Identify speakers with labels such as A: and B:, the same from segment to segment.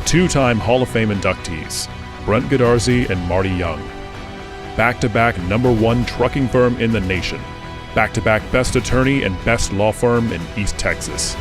A: Two-time Hall of Fame inductees, Brent Godarzi and Marty Young. Back-to-back #1 trucking firm in the nation. Back-to-back best attorney and best law firm in East Texas.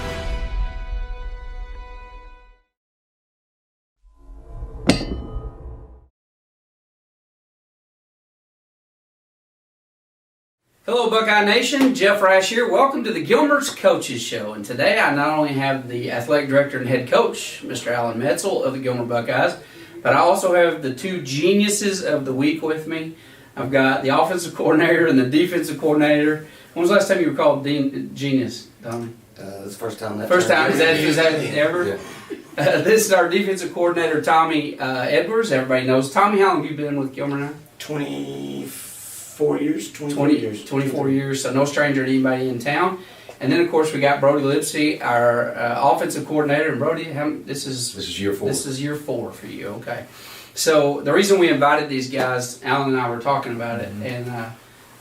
B: Hello Buckeye Nation, Jeff Rash here. Welcome to the Gilmer's Coaches Show. And today I not only have the athletic director and head coach, Mr. Alan Metzel of the Gilmer Buckeyes, but I also have the two geniuses of the week with me. I've got the offensive coordinator and the defensive coordinator. When was the last time you were called genius, Tommy?
C: It's the first time.
B: First time? Is that ever?
C: Yeah.
B: This is our defensive coordinator, Tommy Edwards. Everybody knows. Tommy, how long have you been with Gilmer now?
C: 24 years.
B: 24 years, so no stranger to anybody in town. And then, of course, we got Brody Lipsey, our offensive coordinator. And Brody, this is year 4. This is year 4 for you, okay. So the reason we invited these guys, Alan and I were talking about it, and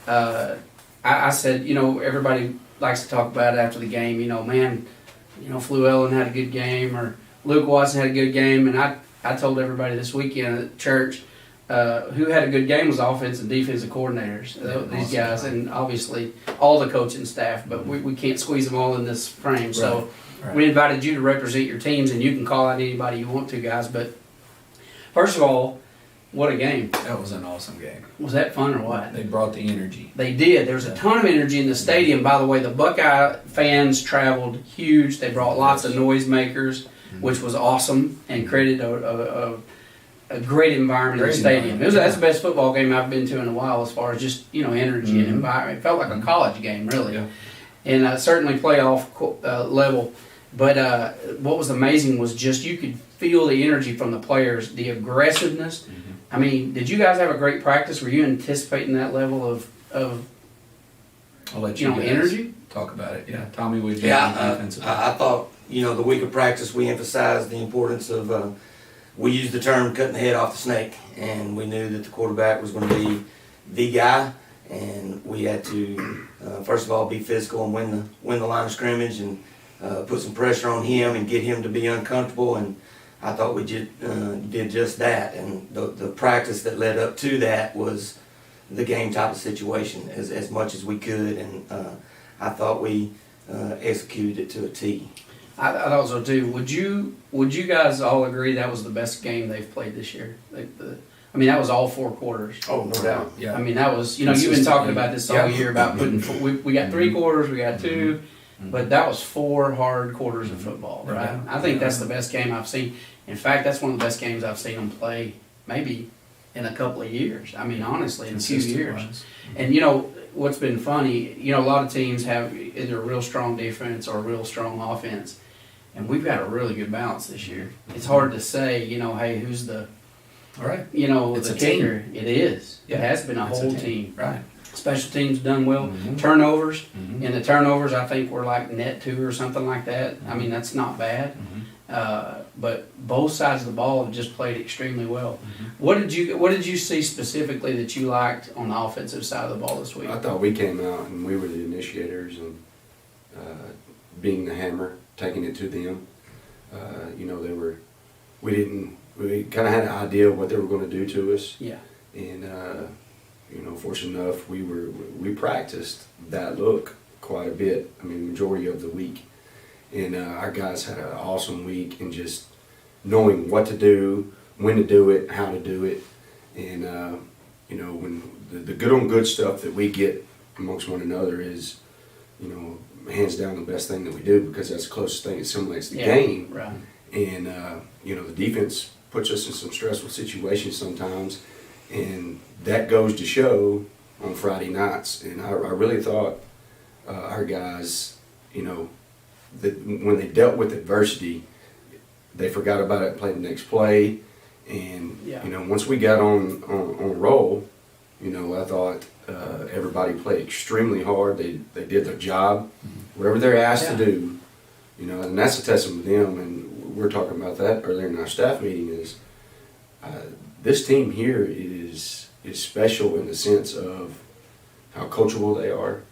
B: I said, everybody likes to talk about it after the game. Fluellen had a good game, or Luke Watson had a good game, and I told everybody this weekend at church, who had a good game was offense and defensive coordinators, these guys, and obviously all the coaching staff, but we can't squeeze them all in this frame. So we invited you to represent your teams, and you can call out anybody you want to, guys. But first of all, what a game.
D: That was an awesome game.
B: Was that fun or what?
D: They brought the energy.
B: They did. There was a ton of energy in the stadium. By the way, the Buckeye fans traveled huge. They brought lots of noisemakers, which was awesome, and created a great environment in the stadium. That's the best football game I've been to in a while, as far as just energy and environment. It felt like a college game, really, and certainly playoff level. But what was amazing was just you could feel the energy from the players, the aggressiveness. I mean, did you guys have a great practice? Were you anticipating that level of
D: I'll let you
B: energy?
D: Talk about it. Yeah, Tommy, we've
C: I thought the week of practice we emphasized the importance of. We used the term cutting the head off the snake, and we knew that the quarterback was going to be the guy, and we had to first of all be physical and win the line of scrimmage and put some pressure on him and get him to be uncomfortable. And I thought we did just that. And the practice that led up to that was the game type of situation as much as we could, and I thought we executed it to a T.
B: I thought so too. Would you guys all agree that was the best game they've played this year? That was all 4 quarters.
C: Oh, no doubt.
B: Yeah. I mean, that was you've been talking about this all year about putting. We got 3 quarters, we got 2, but that was 4 hard quarters of football, right? I think that's the best game I've seen. In fact, that's one of the best games I've seen them play maybe in a couple of years. I mean, honestly, in a few years. And what's been funny, a lot of teams have either a real strong defense or a real strong offense. And we've got a really good balance this year. It's hard to say, hey, who's the,
D: it's
B: the
D: a
B: kicker.
D: team.
B: It is.
D: Yeah.
B: It has been a whole team.
D: Right.
B: Special teams done well. Turnovers. And the turnovers, I think, were like net 2 or something like that. I mean, that's not bad. But both sides of the ball have just played extremely well. What did you see specifically that you liked on the offensive side of the ball this week?
E: I thought we came out and we were the initiators and being the hammer, taking it to them. We kind of had an idea of what they were going to do to us.
B: Yeah.
E: And fortunate enough, we practiced that look quite a bit. I mean, majority of the week. And our guys had an awesome week in just knowing what to do, when to do it, how to do it. And when the good on good stuff that we get amongst one another is, hands down the best thing that we do, because that's the closest thing. It simulates the game.
B: Right.
E: And, the defense puts us in some stressful situations sometimes, and that goes to show on Friday nights. And I really thought our guys, that when they dealt with adversity, they forgot about it and played the next play. And, once we got on a roll, I thought everybody played extremely hard. They did their job, whatever they're asked to do, and that's a testament to them. And we were talking about that earlier in our staff meeting is this team here is special in the sense of how coachable they are,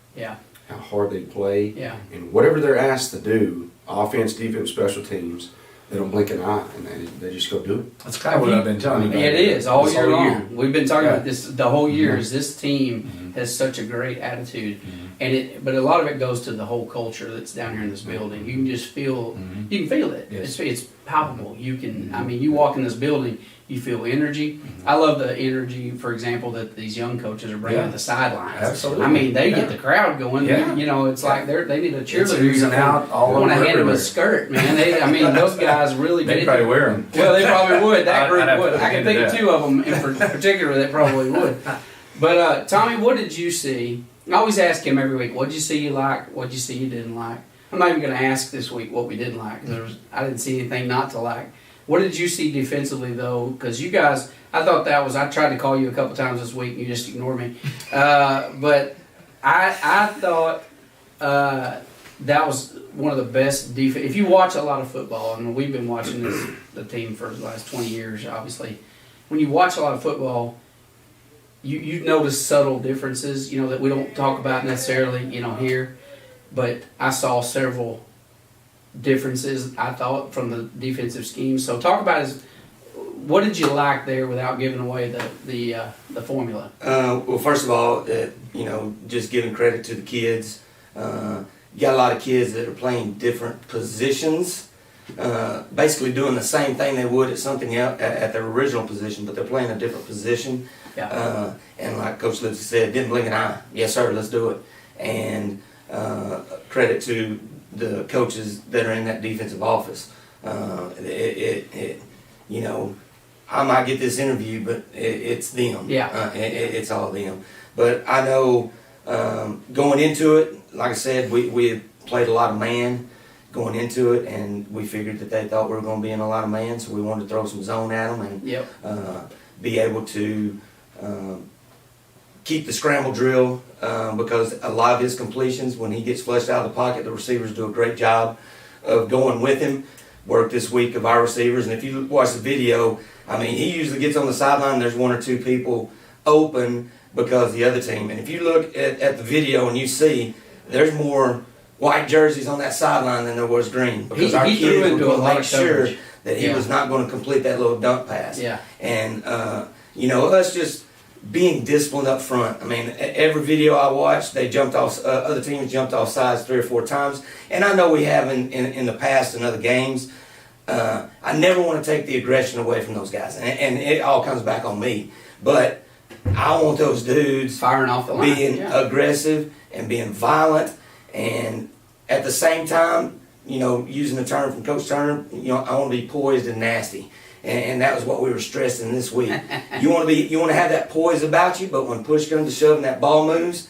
E: how hard they play, and whatever they're asked to do, offense, defense, special teams, they don't blink an eye, and they just go do it.
D: That's kind of what I've been telling you.
B: Yeah, it is all
D: This
B: year
D: whole
B: long. We've been talking
D: Yeah.
B: about this the whole year.
D: Mhm.
B: Is this team has such a great attitude,
D: Mhm.
B: but a lot of it goes to the whole culture that's down here in this building. You can just feel,
D: Mhm.
B: you can feel it.
D: Yes.
B: It's palpable. You can, I mean, you walk in this building, you feel energy. I love the energy, for example, that these young coaches are bringing
D: Yeah.
B: at the sidelines.
D: Absolutely.
B: I mean, they
D: Yeah.
B: get the crowd going.
D: Yeah.
B: You know, it's like they need a
D: It's
B: cheerleader.
D: oozing out all
B: I want to
D: over
B: hand them a
D: everywhere.
B: skirt, man. I mean, those guys really
D: They
B: did.
D: probably wear them.
B: Well, they probably would. That
D: I'd
B: group
D: have to
B: would.
D: look
B: I can
D: into
B: think of
D: that.
B: two of them in particular that probably would. But Tommy, what did you see? I always ask him every week, what did you see you like? What did you see you didn't like? I'm not even going to ask this week what we didn't like because I didn't see anything not to like. What did you see defensively though? Because you guys, I thought that was. I tried to call you a couple times this week and you just ignored me. But I thought that was one of the best defense. If you watch a lot of football, and we've been watching the team for the last 20 years, obviously, when you watch a lot of football, you notice subtle differences, you know, that we don't talk about necessarily, you know, here. But I saw several differences, I thought, from the defensive scheme. So talk about what did you like there without giving away the formula?
C: Well, first of all, you know, just giving credit to the kids. You got a lot of kids that are playing different positions, basically doing the same thing they would at something else at their original position, but they're playing a different position.
B: Yeah.
C: And like Coach Lipsy said, didn't blink an eye. Yes, sir, let's do it. And credit to the coaches that are in that defensive office. You know, I might get this interview, but it's them.
B: Yeah.
C: It's all them. But I know going into it, like I said, we had played a lot of man going into it, and we figured that they thought we were going to be in a lot of man, so we wanted to throw some zone at them and
B: Yep.
C: be able to keep the scramble drill because a lot of his completions, when he gets flushed out of the pocket, the receivers do a great job of going with him. Work this week of our receivers, and if you watch the video, I mean, he usually gets on the sideline, there's one or two people open because the other team, and if you look at the video and you see, there's more white jerseys on that sideline than there was green because our
B: he threw
C: kids were
B: into a
C: going to
B: lot
C: make
B: of
C: sure
B: coverage.
C: that he
B: Yeah.
C: was not going to complete that little dunk pass.
B: Yeah.
C: And, you know, us just being disciplined up front. I mean, every video I watched, they jumped off, other teams jumped off sides 3 or 4 times. And I know we have in the past in other games. I never want to take the aggression away from those guys. And it all comes back on me. But I want those dudes
B: Firing off the line.
C: being
B: Yeah.
C: aggressive and being violent, and at the same time, you know, using the term from Coach Turner, you know, I want to be poised and nasty, and that was what we were stressing this week. You want to have that poise about you, but when push comes to shove and that ball moves,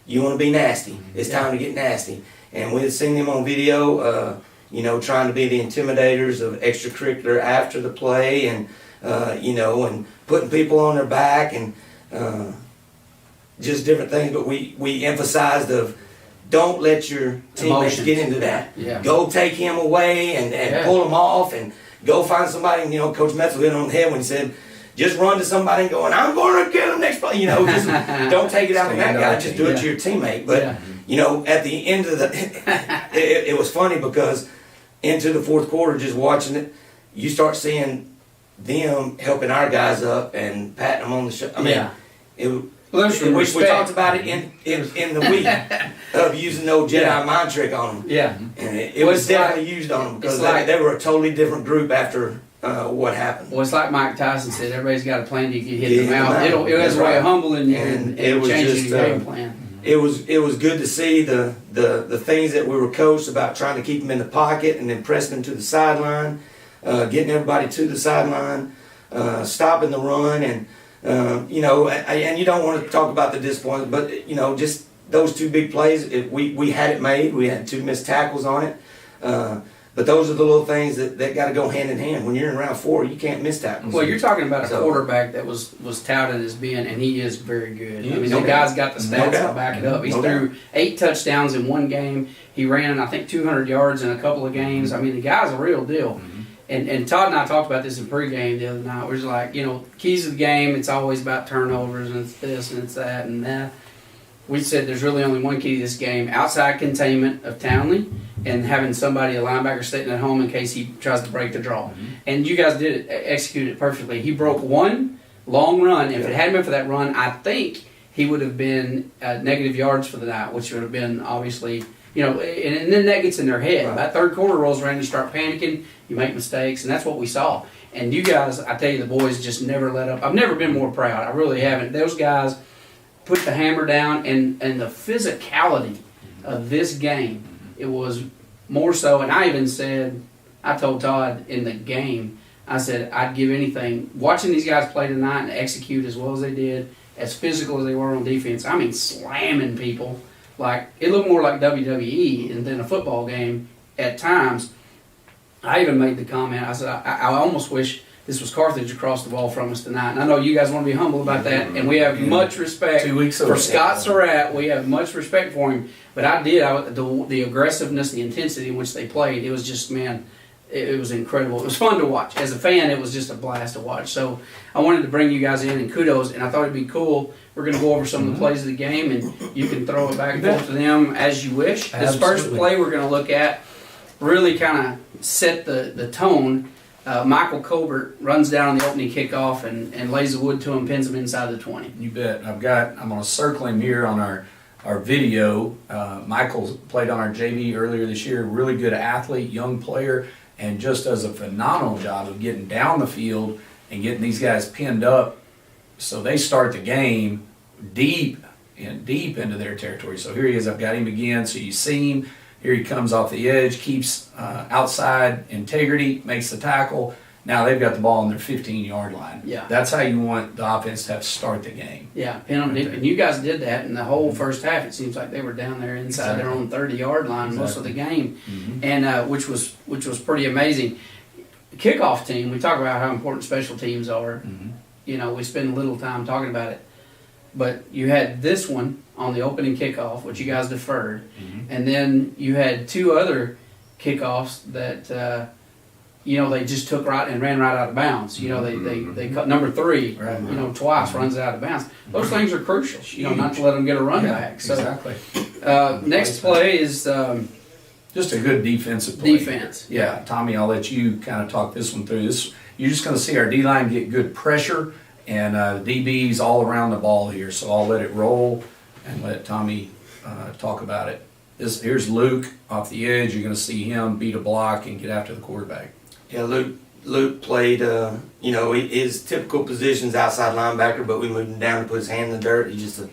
C: you want to be nasty. It's time to get nasty, and we had seen them on video, you know, trying to be the intimidators of extracurricular after the play, and you know, and putting people on their back and. Just different things, but we emphasized of don't let your teammates
B: Emotions.
C: get into that.
B: Yeah.
C: Go take him away and
B: Yeah.
C: pull him off and go find somebody. And, you know, Coach Metzel hit on the head when he said, just run to somebody and go, and I'm going to kill him next play. You know, just don't take it out on that
D: Stand
C: guy.
D: up.
C: Just do it to your teammate. But,
B: Yeah.
C: you know, at the end of the, it was funny because into the fourth quarter, just watching it, you start seeing them helping our guys up and patting them on the shoulder. I mean,
B: Yeah.
C: it,
B: Well, there's some
C: we
B: respect.
C: talked about it in the week of using no Jedi
B: Yeah.
C: mind trick on them.
B: Yeah.
C: And it
B: Well,
C: was
B: it's
C: definitely
B: like-
C: used on them because
B: it's like-
C: they were a totally different group after what happened.
B: Well, it's like Mike Tyson said, everybody's got a plan to get hit
C: Yeah,
B: in the mouth. It has
C: That's
B: a way
C: right.
B: of humbling you
C: And
B: and
C: it was
B: changing
C: just,
B: your game plan.
C: It was good to see the things that we were coached about, trying to keep them in the pocket and then pressing them to the sideline, getting everybody to the sideline, stopping the run, and you know, and you don't want to talk about the disappointment, but you know, just those 2 big plays, we had it made. We had 2 missed tackles on it, but those are the little things that got to go hand in hand. When you're in round 4, you can't miss tackles.
B: Well, you're talking about a
C: So-
B: quarterback that was touted as being, and he is very good. I mean,
C: No
B: the
C: doubt.
B: guy's got the
C: No
B: stats to
C: doubt.
B: back it up. He's
C: No
B: threw 8 touchdowns in one game. He ran, I think, 200 yards in a couple of games. I mean, the guy's a real deal. And Todd and I talked about this in pregame the other night. We're just like, you know, keys of the game, it's always about turnovers, and it's this and it's that and that. we said there's really only one key to this game: outside containment of Townley and having somebody, a linebacker, sitting at home in case he tries to break the draw. And you guys did execute it perfectly. He broke one long run. If it hadn't been for that run, I think he would have been negative yards for the night, which would have been obviously, and then that gets in their head.
C: Right.
B: That third quarter rolls around, you start panicking, you make mistakes, and that's what we saw. And you guys, I tell you, the boys just never let up. I've never been more proud. I really haven't. Those guys put the hammer down, and the physicality of this game, it was more so. And I even said, I told Todd in the game, I said, I'd give anything. Watching these guys play tonight and execute as well as they did, as physical as they were on defense, I mean, slamming people. Like, it looked more like WWE than a football game at times. I even made the comment, I said, I almost wish this was Carthage across the ball from us tonight. And I know you guys want to be humble about that, and we have much respect
D: 2 weeks
B: for
D: ago.
B: Scott Surratt. We have much respect for him. But I did, the aggressiveness, the intensity in which they played, it was just, man, it was incredible. It was fun to watch. As a fan, it was just a blast to watch. So I wanted to bring you guys in, and kudos, and I thought it'd be cool. We're going to go over some of the plays of the game, and you can throw it back and forth to them as you wish. This first play we're going to look at really kind of set the tone. Michael Colbert runs down on the opening kickoff and lays the wood to him, pins him inside the 20.
D: You bet. I'm going to circle him here on our video. Michael played on our JV earlier this year. Really good athlete, young player, and just does a phenomenal job of getting down the field and getting these guys pinned up so they start the game deep into their territory. So here he is. I've got him again. So you see him. Here he comes off the edge, keeps outside integrity, makes the tackle. Now they've got the ball on their 15-yard line.
B: Yeah.
D: That's how you want the offense to have to start the game.
B: Yeah, pin them deep. And you guys did that in the whole first half. It seems like they were down there inside their own 30-yard line most of the game, and which was pretty amazing. Kickoff team, we talk about how important special teams are. We spend a little time talking about it. But you had this one on the opening kickoff, which you guys deferred. And then you had two other kickoffs that, they just took right and ran right out of bounds. They cut number 3, twice runs it out of bounds. Those things are crucial, not to let them get a run back. So,
D: exactly.
B: Next play is
D: just a good defensive play.
B: defense.
D: Yeah, Tommy, I'll let you kind of talk this one through. You're just going to see our D-line get good pressure, and DB's all around the ball here. So I'll let it roll and let Tommy talk about it. Here's Luke off the edge. You're going to see him beat a block and get after the quarterback.
C: Yeah, Luke played, his typical position's outside linebacker, but we moved him down to put his hand in the dirt. He's just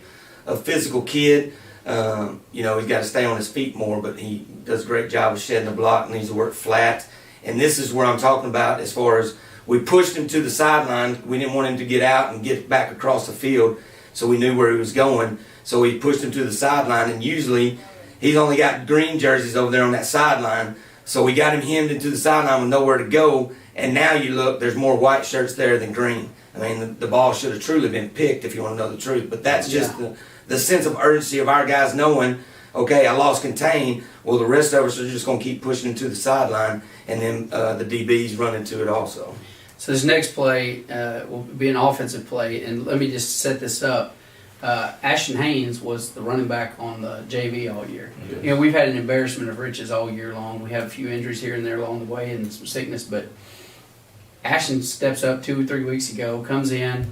C: a physical kid. He's got to stay on his feet more, but he does a great job of shedding the block and needs to work flat. And this is where I'm talking about as far as we pushed him to the sideline. We didn't want him to get out and get back across the field, so we knew where he was going. So we pushed him to the sideline, and usually he's only got green jerseys over there on that sideline. So we got him hemmed into the sideline with nowhere to go, and now you look, there's more white shirts there than green. I mean, the ball should have truly been picked if you want to know the truth, but that's just the sense of urgency of our guys knowing, okay, I lost contain. Well, the rest of us are just going to keep pushing him to the sideline, and then the DBs run into it also.
B: So this next play will be an offensive play, and let me just set this up. Ashton Haynes was the running back on the JV all year.
E: Yes.
B: We've had an embarrassment of riches all year long. We have a few injuries here and there along the way and some sickness, but Ashton steps up 2 or 3 weeks ago, comes in,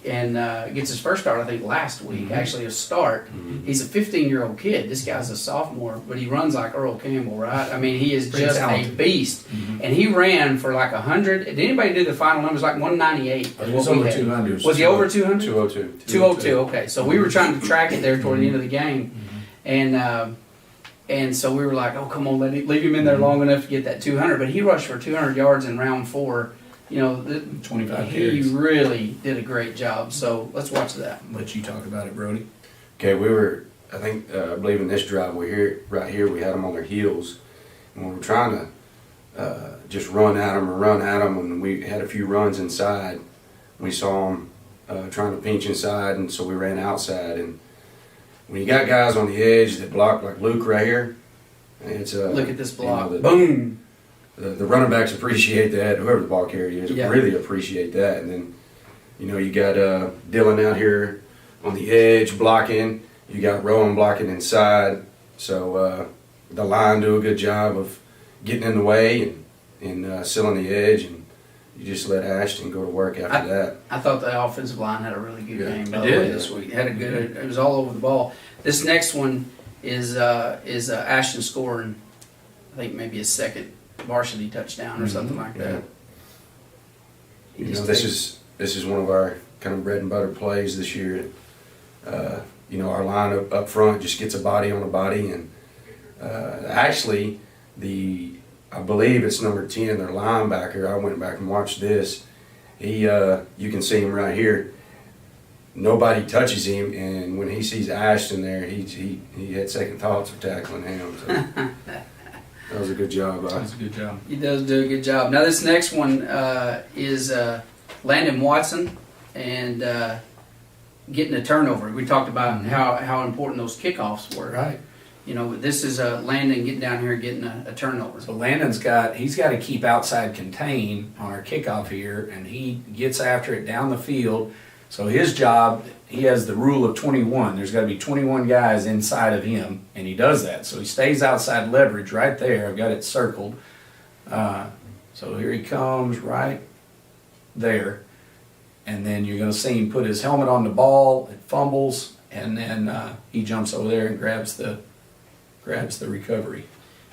B: and gets his first start, I think, last week. Actually, a start. He's a 15-year-old kid. This guy's a sophomore, but he runs like Earl Campbell, right? I mean, he is
D: Pretty
B: just
D: talented.
B: a beast. And he ran for like 100. Did anybody do the final numbers? Like 198.
D: He was over 200.
B: Was he over 200?
E: 202.
B: 202. Okay, so we were trying to track it there toward the end of the game, and so we were like, oh, come on, leave him in there long enough to get that 200. But he rushed for 200 yards in round 4.
D: 25
B: he
D: carries.
B: really did a great job. So let's watch that.
D: Let you talk about it, Brody.
E: Okay, I believe in this drive right here, we had them on their heels, and we were trying to just run at them, and we had a few runs inside. We saw them trying to pinch inside, and so we ran outside. And when you got guys on the edge that block like Luke right here, it's
B: Look at this block.
E: Boom! The running backs appreciate that. Whoever the ball carrier is really appreciate that. And then, you got Dylan out here on the edge blocking, You got Rowan blocking inside, so the line do a good job of getting in the way and sealing the edge, and you just let Ashton go to work after that.
B: I thought the offensive line had a really good game by the
D: did.
B: way this week. Had a good. It was all over the ball. This next one is Ashton scoring, I think maybe his second varsity touchdown or something like that.
E: You know, this is one of our kind of bread and butter plays this year. You know, our line up front just gets a body on a body, and actually I believe it's number 10, their linebacker. I went back and watched this. He, you can see him right here. Nobody touches him, and when he sees Ashton there, he had second thoughts of tackling him. So that was a good job.
D: That was a good job.
B: He does do a good job. Now this next one is Landon Watson and getting a turnover. We talked about how important those kickoffs were.
D: Right.
B: You know, this is Landon getting down here getting a turnover.
D: So Landon's got to keep outside contain on our kickoff here, and he gets after it down the field. So his job, he has the rule of 21. There's got to be 21 guys inside of him, and he does that. So he stays outside leverage right there. I've got it circled. So here he comes right there. And then you're going to see him put his helmet on the ball, it fumbles, and then he jumps over there and grabs the recovery.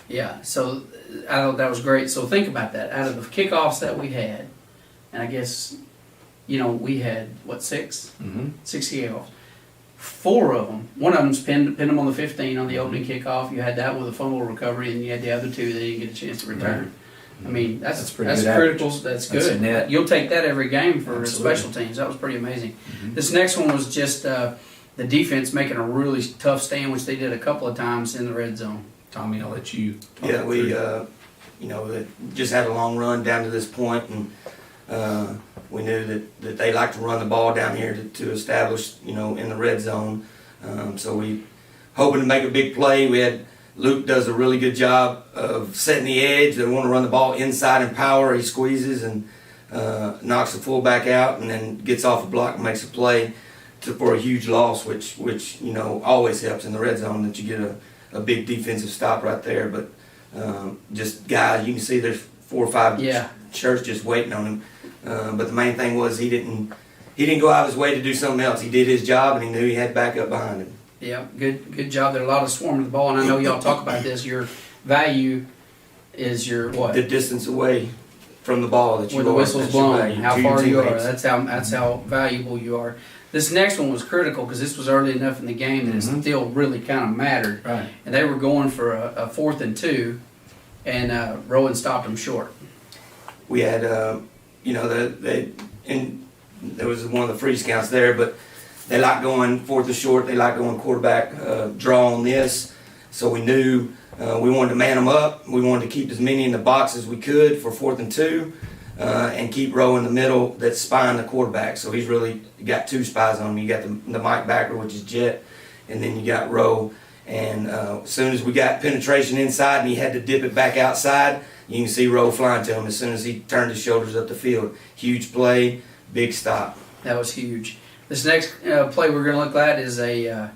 B: Yeah, so I thought that was great. So think about that. Out of the kickoffs that we had, and I guess, you know, we had, what, 6?
D: Mm-hmm.
B: 6 kickoffs. 4 of them, one of them's pinned them on the 15 on the opening kickoff. You had that with a fumble recovery, and you had the other 2 that didn't get a chance to return. I mean, that's
D: pretty good
B: critical.
D: average.
B: That's
D: That's
B: good.
D: net.
B: You'll take that every game for
D: Absolutely.
B: special teams. That was pretty amazing. This next one was just the defense making a really tough stand, which they did a couple of times in the red zone.
D: Tommy, I'll let you talk
C: Yeah, we,
D: through.
C: you know, they just had a long run down to this point, and we knew that they like to run the ball down here to establish, you know, in the red zone. So we hoping to make a big play. We had Luke does a really good job of setting the edge. They want to run the ball inside in power. He squeezes and knocks the fullback out, and then gets off a block and makes a play for a huge loss, which you know always helps in the red zone that you get a big defensive stop right there. But just guys, you can see there's 4 or 5 shirts just waiting on him. But the main thing was he didn't go out of his way to do something else. He did his job, and he knew he had backup behind him.
B: Yeah, good job. There are a lot of swarming the ball, and I know y'all talk about this. Your value is your what?
C: The distance away from the ball that you
B: When the
C: are,
B: whistle's
C: that's your
B: blown,
C: value
B: how
C: to your
B: far you are.
C: teammates.
B: That's how valuable you are. This next one was critical because this was early enough in the game that it still really kind of mattered.
D: Right.
B: And they were going for a 4th and 2, and Rowan stopped them short.
C: We had, you know, there was one of the freeze counts there, but they like going 4th and short. They like going quarterback draw on this. So we knew we wanted to man them up. We wanted to keep as many in the box as we could for 4th and 2, and keep Rowe in the middle that's spying the quarterback. So he's really got 2 spies on him. You got the Mike backer, which is Jet, and then you got Rowe. And as soon as we got penetration inside and he had to dip it back outside, you can see Rowe flying to him as soon as he turned his shoulders up the field. Huge play, big stop.
B: That was huge. This next play we're going to look at is a,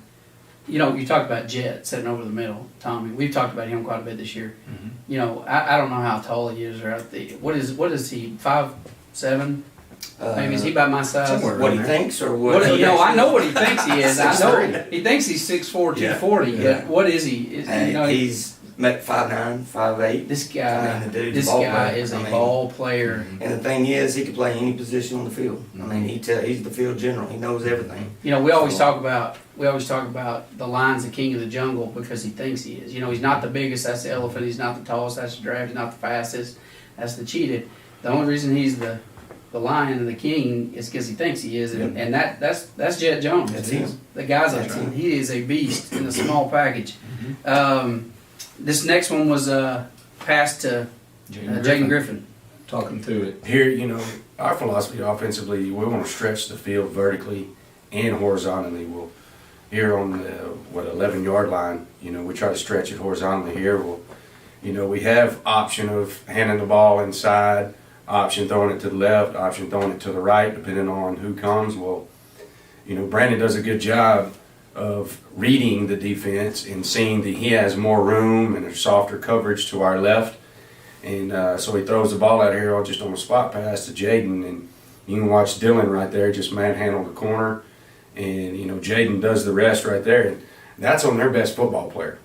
B: you know, you talked about Jet sitting over the middle, Tommy. We've talked about him quite a bit this year. You know, I don't know how tall he is or out the. What is he? 5'7"? Maybe is he about my size?
D: somewhere.
C: What he thinks or what?
B: What,
C: he
B: no, I
C: actually-
B: know what he thinks he is. I know
C: 6'3".
B: he thinks he's 6'4", 240.
C: Yeah.
B: But what is he? Is, you know,
C: He's met 5'9", 5'8".
B: this guy.
C: I mean, the dude's
B: This
C: a ball
B: guy
C: player.
B: is
C: I
B: a
C: mean,
B: ball player.
C: And the thing is, he can play any position on the field. I mean, he's the field general. He knows everything.
B: You know, we always talk about the lion's the king of the jungle because he thinks he is. You know, he's not the biggest. That's the elephant. He's not the tallest. That's the giraffe. He's not the fastest. That's the cheetah. The only reason he's the lion and the king is because he thinks he is, and that's Jet Jones.
C: That's him.
B: The guy's
C: That's him.
B: he is a beast in a small package. This next one was passed to Jaden Griffin.
D: Talking through it.
E: Here, you know, our philosophy offensively, we want to stretch the field vertically and horizontally. We'll here on the 11-yard line, you know, we try to stretch it horizontally here. You know, we have option of handing the ball inside, option throwing it to the left, option throwing it to the right, depending on who comes. Well, you know, Brandon does a good job of reading the defense and seeing that he has more room and a softer coverage to our left. And so he throws the ball out here just on a spot pass to Jaden, and you can watch Dylan right there just manhandle the corner, and Jaden does the rest right there. And that's on their best football player,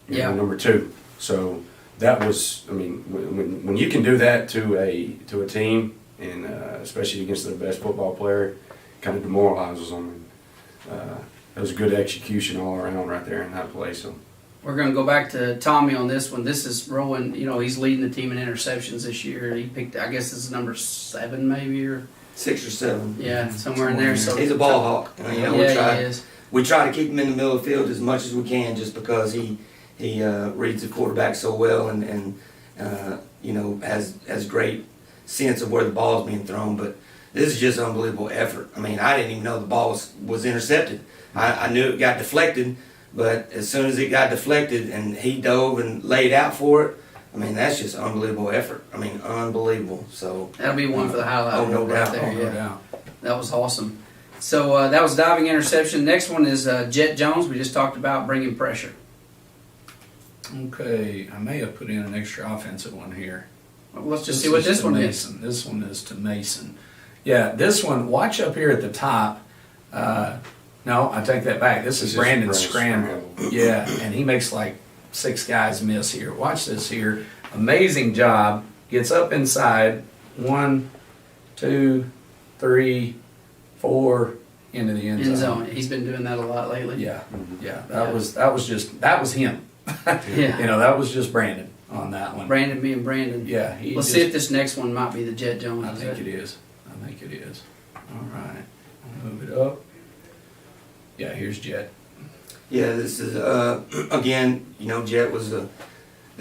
E: number 2. So that was, when you can do that to a team, and especially against their best football player, kind of demoralizes them. It was a good execution all around right there in that play. So
B: we're going to go back to Tommy on this one. This is Rowan. He's leading the team in interceptions this year. He picked, I guess, this is number 7 maybe, or
C: 6 or 7.
B: Yeah, somewhere in there. So
C: he's a ball hawk.
B: He is.
C: We try to keep him in the middle of the field as much as we can, just because he reads the quarterback so well and has great sense of where the ball is being thrown. But this is just unbelievable effort. I didn't even know the ball was intercepted. I knew it got deflected, but as soon as it got deflected and he dove and laid out for it, that's just unbelievable effort. Unbelievable. So
B: that'll be one for the highlight.
C: Oh, no doubt.
B: There, no doubt. That was awesome. So that was diving interception. Next one is Jet Jones. We just talked about bringing pressure.
D: Okay, I may have put in an extra offensive one here.
B: Well, let's just see what this one is.
D: This one is to Mason. Yeah, this one, watch up here at the top. No, I take that back. This is Brandon Scramble. Yeah, and he makes like 6 guys miss here. Watch this here. Amazing job. Gets up inside. 1, 2, 3, 4 into the end zone.
B: He's been doing that a lot lately.
D: Yeah, yeah. That was him.
B: Yeah.
D: That was just Brandon on that one.
B: Brandon being Brandon.
D: Yeah.
B: Let's see if this next one might be the Jet Jones.
D: I think it is. All right. I'll move it up. Yeah, here's Jet.
C: Yeah, this is, again, Jet was the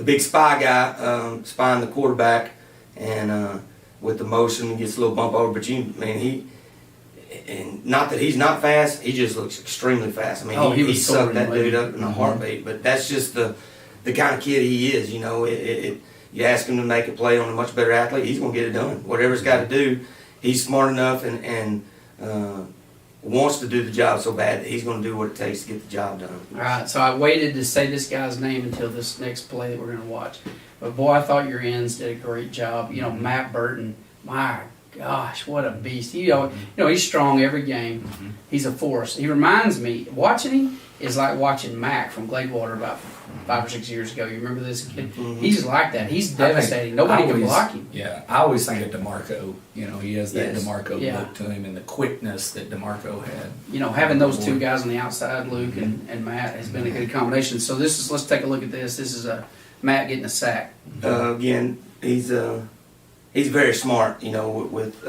C: big spy guy, spying the quarterback, and with the motion, he gets a little bump over, but and not that he's not fast, he just looks extremely fast. He sucked that dude up in a heartbeat, but that's just the kind of kid he is. You ask him to make a play on a much better athlete, he's going to get it done. Whatever he's got to do, he's smart enough and wants to do the job so bad that he's going to do what it takes to get the job done.
B: All right, so I waited to say this guy's name until this next play that we're going to watch. But boy, I thought your ends did a great job. Matt Burton, my gosh, what a beast. He's strong every game.
D: Mm-hmm.
B: He's a force. He reminds me, watching him is like watching Mac from Gladewater about 5 or 6 years ago. You remember this kid?
C: Mm-hmm.
B: He's like that. He's devastating. Nobody can block him.
D: Yeah, I always think of DeMarco. He has that DeMarco
B: Yeah.
D: look to him and the quickness that DeMarco had.
B: Having those 2 guys on the outside, Luke and Matt, has been a good combination. So let's take a look at this. This is Matt getting a sack.
C: Again, he's very smart, with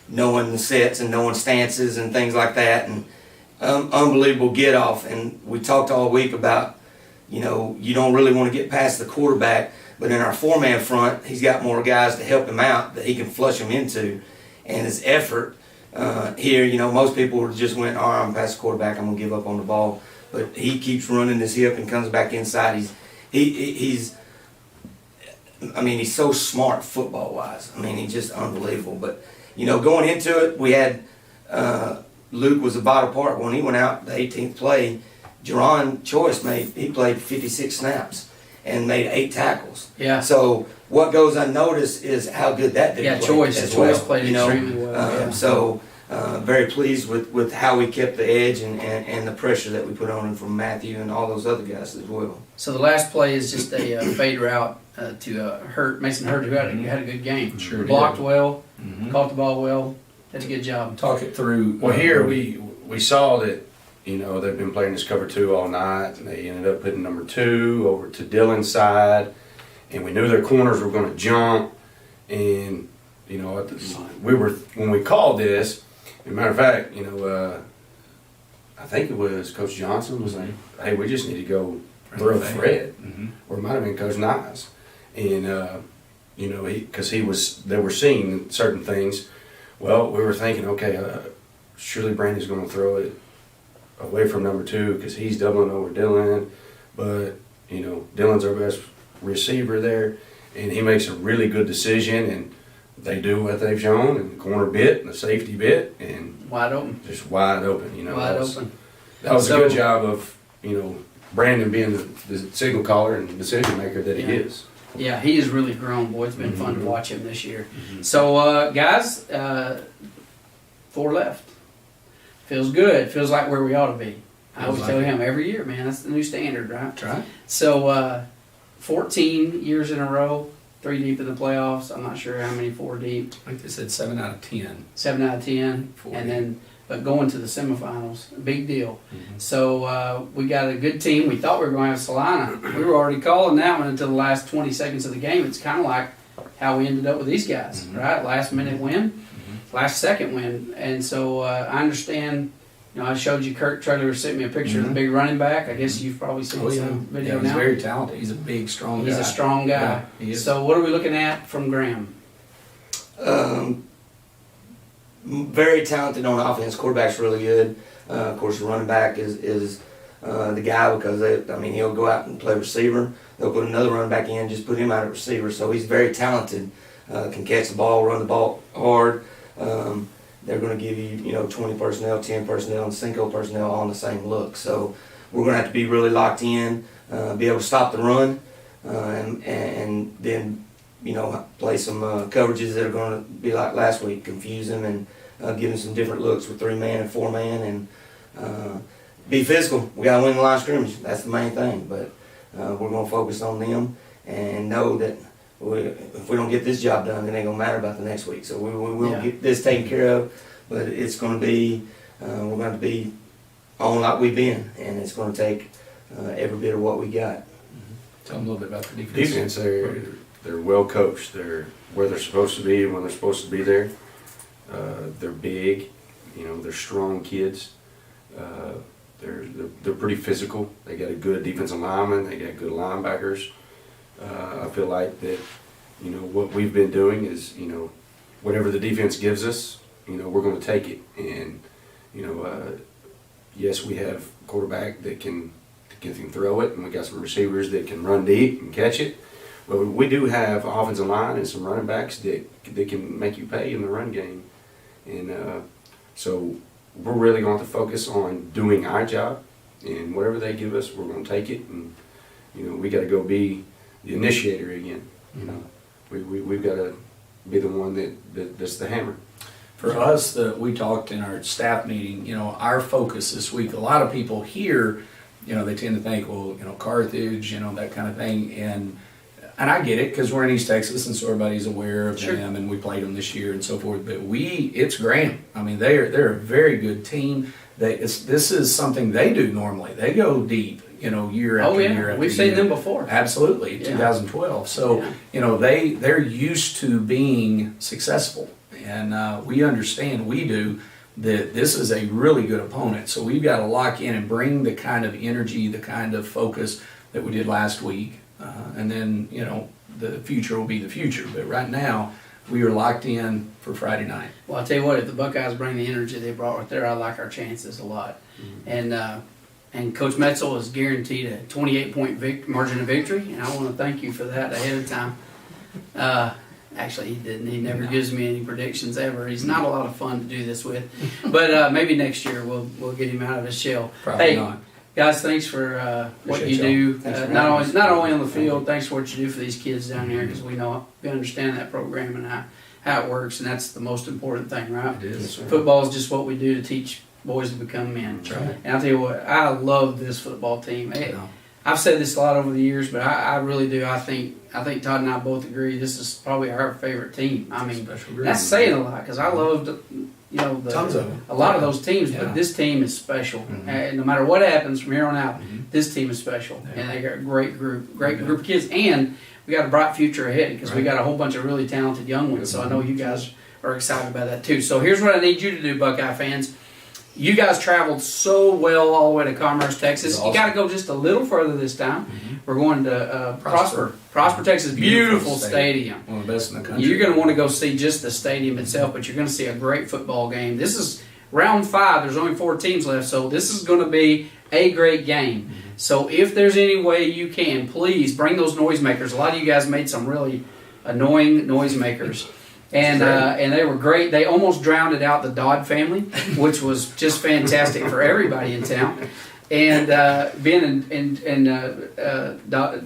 C: knowing the sets and knowing stances and things like that, and unbelievable get off. And we talked all week about, you don't really want to get past the quarterback, but in our 4-man front, he's got more guys to help him out that he can flush him into. And his effort here, most people just went, all right, I'm past the quarterback, I'm going to give up on the ball. But he keeps running his hip and comes back inside. He's so smart football-wise. He's just unbelievable. But, going into it, we had Luke was a vital part. When he went out the 18th play, Jerron Choice played 56 snaps and made 8 tackles.
B: Yeah.
C: So what goes unnoticed is how good that dude played.
B: Choice played extremely well.
C: So very pleased with how we kept the edge and the pressure that we put on him from Matthew and all those other guys as well.
B: So the last play is just a fade route to Mason Hurt, who had a good game.
D: Sure
B: blocked
D: did.
B: well,
D: Mm-hmm.
B: caught the ball well, did a good job.
D: Talk it through.
E: Well, here we saw that they've been playing this cover 2 all night, and they ended up putting number 2 over to Dylan's side, and we knew their corners were going to jump, and when we called this, as a matter of fact, I think it was Coach Johnson was like, hey, we just need to go throw Fred, or it might have been Coach Nice, and because they were seeing certain things. Well, we were thinking, okay, surely Brandon's going to throw it away from number 2 because he's doubling over Dylan, but Dylan's our best receiver there, and he makes a really good decision, and they do what they've shown, and the corner bit and the safety bit, and
B: Wide open.
E: just wide open.
B: Wide open.
E: That was
B: So-
E: a good job of, Brandon being the signal caller and decision maker that he is.
B: Yeah, he has really grown, boy. It's been fun to watch him this year. So, guys, 4 left. Feels good. Feels like where we ought to be. I always tell him every year, man, that's the new standard, right?
D: That's right.
B: So, 14 years in a row, 3 deep in the playoffs. I'm not sure how many 4 deep.
D: I think they said 7 out of 10.
B: 7 out of 10.
D: 4
B: And
D: deep.
B: then, but going to the semifinals, a big deal. So, we got a good team. We thought we were going to have Salina. We were already calling that one until the last 20 seconds of the game. It's kind of like how we ended up with these guys, right? Last minute win, last second win. And so, I understand. I showed you Kurt Traylor sent me a picture of the big running back. I guess you've probably seen some video
D: he's
B: now.
D: very talented. He's a big, strong guy.
B: He's a strong guy.
D: Yeah, he is.
B: So what are we looking at from Graham?
C: Very talented on offense. Quarterback's really good. Of course, the running back is the guy because he'll go out and play receiver. They'll put another running back in, just put him out at receiver. So he's very talented. Can catch the ball, run the ball hard. They're going to give you 20 personnel, 10 personnel, and Cinco personnel all in the same look. So we're going to have to be really locked in, be able to stop the run, and then play some coverages that are going to be like last week, confuse them and give them some different looks with 3-man and 4-man, and be physical. We got to win the line of scrimmage. That's the main thing. But we're going to focus on them and know that if we don't get this job done, it ain't going to matter about the next week. So we will get this taken care of, but it's going to be, we're going to be on like we've been, and it's going to take every bit of what we got.
D: Tell them a little bit about the defense.
E: Defense, they're well coached. They're where they're supposed to be when they're supposed to be there. They're big, they're strong kids. They're pretty physical. They got a good defensive lineman. They got good linebackers. I feel like that, what we've been doing is, whatever the defense gives us, we're going to take it. And, yes, we have a quarterback that can throw it, and we got some receivers that can run deep and catch it. But we do have offensive line and some running backs that can make you pay in the run game. And so we're really going to focus on doing our job, and whatever they give us, we're going to take it. And, we got to go be the initiator again. We've got to be the one that's the hammer.
D: For us, we talked in our staff meeting, our focus this week, a lot of people here, they tend to think, well, Carthage, that kind of thing. And I get it because we're in East Texas and so everybody's aware of them and we played them this year and so forth. But it's Graham. I mean, they're a very good team. This is something they do normally. They go deep, year after year after
B: We've seen them before.
D: Absolutely, 2012. So, they're used to being successful. And we understand, we do, that this is a really good opponent. So we've got to lock in and bring the kind of energy, the kind of focus that we did last week. And then, the future will be the future. But right now, we are locked in for Friday night.
B: Well, I'll tell you what, if the Buckeyes bring the energy they brought right there, I like our chances a lot. And Coach Metzel is guaranteed a 28-point margin of victory, and I want to thank you for that ahead of time. Actually, he didn't. He never gives me any predictions ever. He's not a lot of fun to do this with. But maybe next year we'll get him out of his shell.
D: Probably not.
B: Guys, thanks for what you do. Not only on the field, thanks for what you do for these kids down here, because we understand that program and how it works, and that's the most important thing, right?
D: It is.
B: Football is just what we do to teach boys to become men.
D: That's right.
B: And I'll tell you what, I love this football team. I've said this a lot over the years, but I really do. I think Todd and I both agree this is probably our favorite team. I mean, that's saying a lot because I loved
D: tons of them.
B: A lot of those teams, but this team is special. And no matter what happens from here on out, this team is special, and they got a great group of kids, and we got a bright future ahead because we got a whole bunch of really talented young ones. So I know you guys are excited about that too. So here's what I need you to do, Buckeye fans. You guys traveled so well all the way to Commerce, Texas.
D: Awesome.
B: You got to go just a little further this time. We're going to Prosper, Texas. Beautiful stadium.
D: One of the best in the country.
B: You're going to want to go see just the stadium itself, but you're going to see a great football game. This is round 5. There's only 4 teams left, so this is going to be a great game. So if there's any way you can, please bring those noisemakers. A lot of you guys made some really annoying noisemakers. And they were great. They almost drowned out the Dodd family, which was just fantastic for everybody in town. And Ben and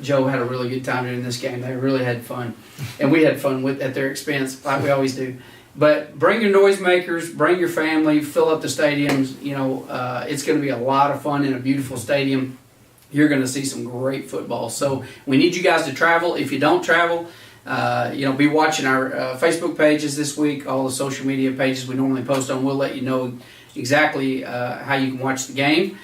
B: Joe had a really good time during this game. They really had fun, and we had fun at their expense, like we always do. But bring your noisemakers, bring your family, fill up the stadiums. You know, it's going to be a lot of fun in a beautiful stadium. You're going to see some great football. So we need you guys to travel. If you don't travel, be watching our Facebook pages this week, all the social media pages we normally post on. We'll let you know exactly how you can watch the game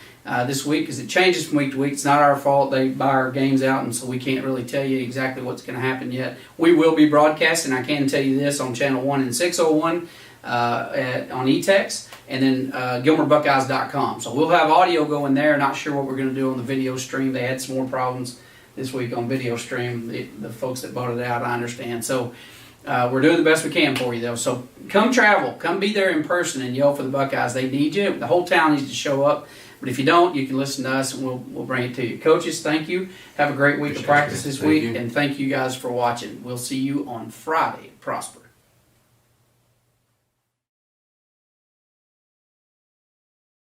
B: this week, because it changes from week to week. It's not our fault. They buy our games out, and so we can't really tell you exactly what's going to happen yet. We will be broadcasting, I can tell you this, on Channel 1 and 601 on E-Tex, and then GilmerBuckeyes.com. So we'll have audio going there. Not sure what we're going to do on the video stream. They had some more problems this week on video stream. The folks that bought it out, I understand. So we're doing the best we can for you, though. So come travel. Come be there in person and yell for the Buckeyes. They need you. The whole town needs to show up. But if you don't, you can listen to us, and we'll bring it to you. Coaches, thank you. Have a great week of practice this week, and thank you guys for watching. We'll see you on Friday. Prosper.